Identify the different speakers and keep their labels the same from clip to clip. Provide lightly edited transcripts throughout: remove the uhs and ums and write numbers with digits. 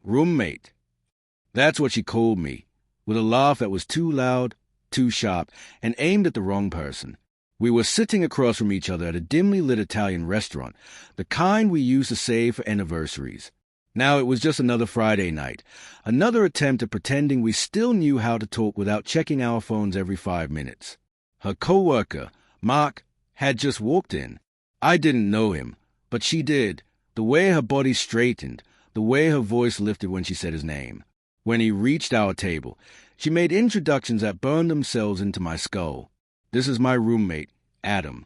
Speaker 1: Roommate. That's what she called me, with a laugh that was too loud, too sharp, and aimed at the wrong person. We were sitting across from each other at a dimly lit Italian restaurant, the kind we used to save for anniversaries. Now it was just another Friday night, another attempt at pretending we still knew how to talk without checking our phones every 5 minutes. Her co-worker, Mark, had just walked in. I didn't know him, but she did. The way her body straightened, the way her voice lifted when she said his name. When he reached our table, she made introductions that burned themselves into my skull. This is my roommate, Adam.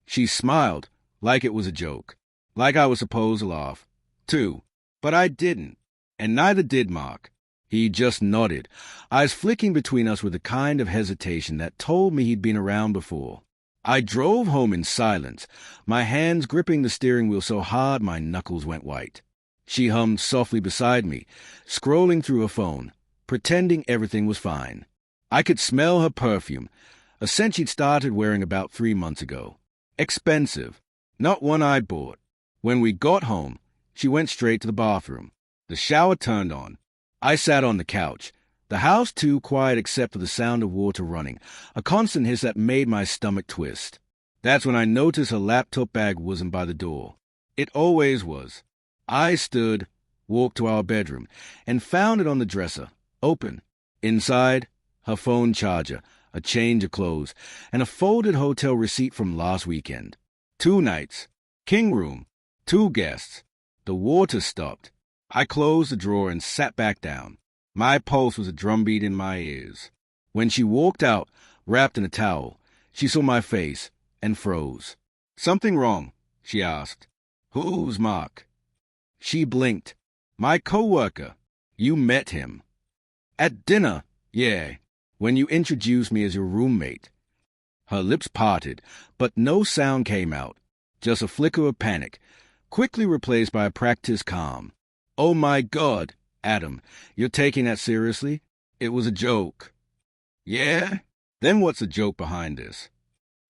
Speaker 1: She smiled, like it was a joke, like I was supposed to laugh, too. But I didn't, and neither did Mark. He just nodded, eyes flicking between us with a kind of hesitation that told me he'd been around before. I drove home in silence, my hands gripping the steering wheel so hard my knuckles went white. She hummed softly beside me, scrolling through her phone, pretending everything was fine. I could smell her perfume, a scent she'd started wearing about 3 months ago. Expensive, not one I'd bought. When we got home, she went straight to the bathroom. The shower turned on. I sat on the couch, the house too quiet except for the sound of water running, a constant hiss that made my stomach twist. That's when I noticed her laptop bag wasn't by the door. It always was. I stood, walked to our bedroom, and found it on the dresser, open. Inside, her phone charger, a change of clothes, and a folded hotel receipt from last weekend. 2 nights. King room. 2 guests. The water stopped. I closed the drawer and sat back down. My pulse was a drumbeat in my ears. When she walked out, wrapped in a towel, she saw my face and froze. "Something wrong?" she asked. "Who's Mark?" She blinked. "My co-worker. You met him." "At dinner, yeah, when you introduced me as your roommate." Her lips parted, but no sound came out, just a flicker of panic, quickly replaced by a practiced calm. "Oh my God, Adam, you're taking that seriously? It was a joke." "Yeah? Then what's the joke behind this?"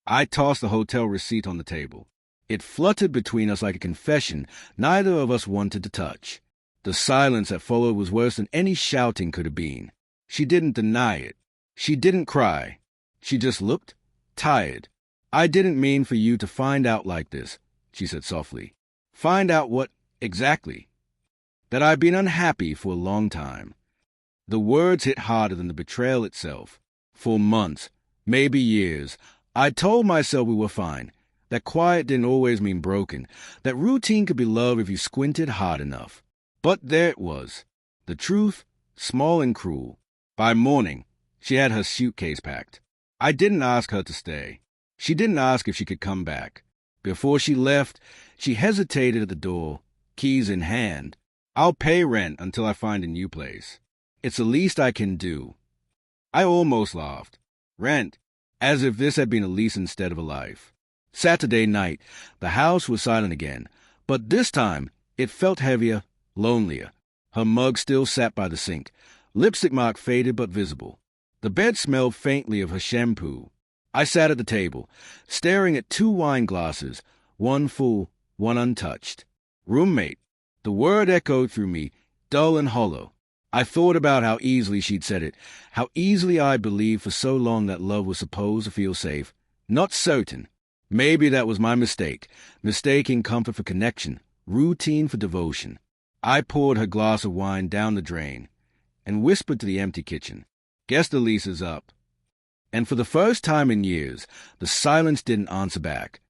Speaker 1: I tossed the hotel receipt on the table. It fluttered between us like a confession neither of us wanted to touch. The silence that followed was worse than any shouting could have been. She didn't deny it. She didn't cry. She just looked tired. "I didn't mean for you to find out like this," she said softly. "Find out what exactly?" "That I've been unhappy for a long time." The words hit harder than the betrayal itself. For months, maybe years, I told myself we were fine, that quiet didn't always mean broken, that routine could be love if you squinted hard enough. But there it was. The truth, small and cruel. By morning, she had her suitcase packed. I didn't ask her to stay. She didn't ask if she could come back. Before she left, she hesitated at the door, keys in hand. "I'll pay rent until I find a new place. It's the least I can do." I almost laughed. Rent, as if this had been a lease instead of a life. Saturday night, the house was silent again, but this time it felt heavier, lonelier. Her mug still sat by the sink, lipstick mark faded but visible. The bed smelled faintly of her shampoo. I sat at the table, staring at 2 wine glasses, one full, one untouched. Roommate. The word echoed through me, dull and hollow. I thought about how easily she'd said it, how easily I believed for so long that love was supposed to feel safe. Not certain. Maybe that was my mistake, mistaking comfort for connection, routine for devotion. I poured her glass of wine down the drain and whispered to the empty kitchen, "Guess the lease is up." And for the first time in years, the silence didn't answer back.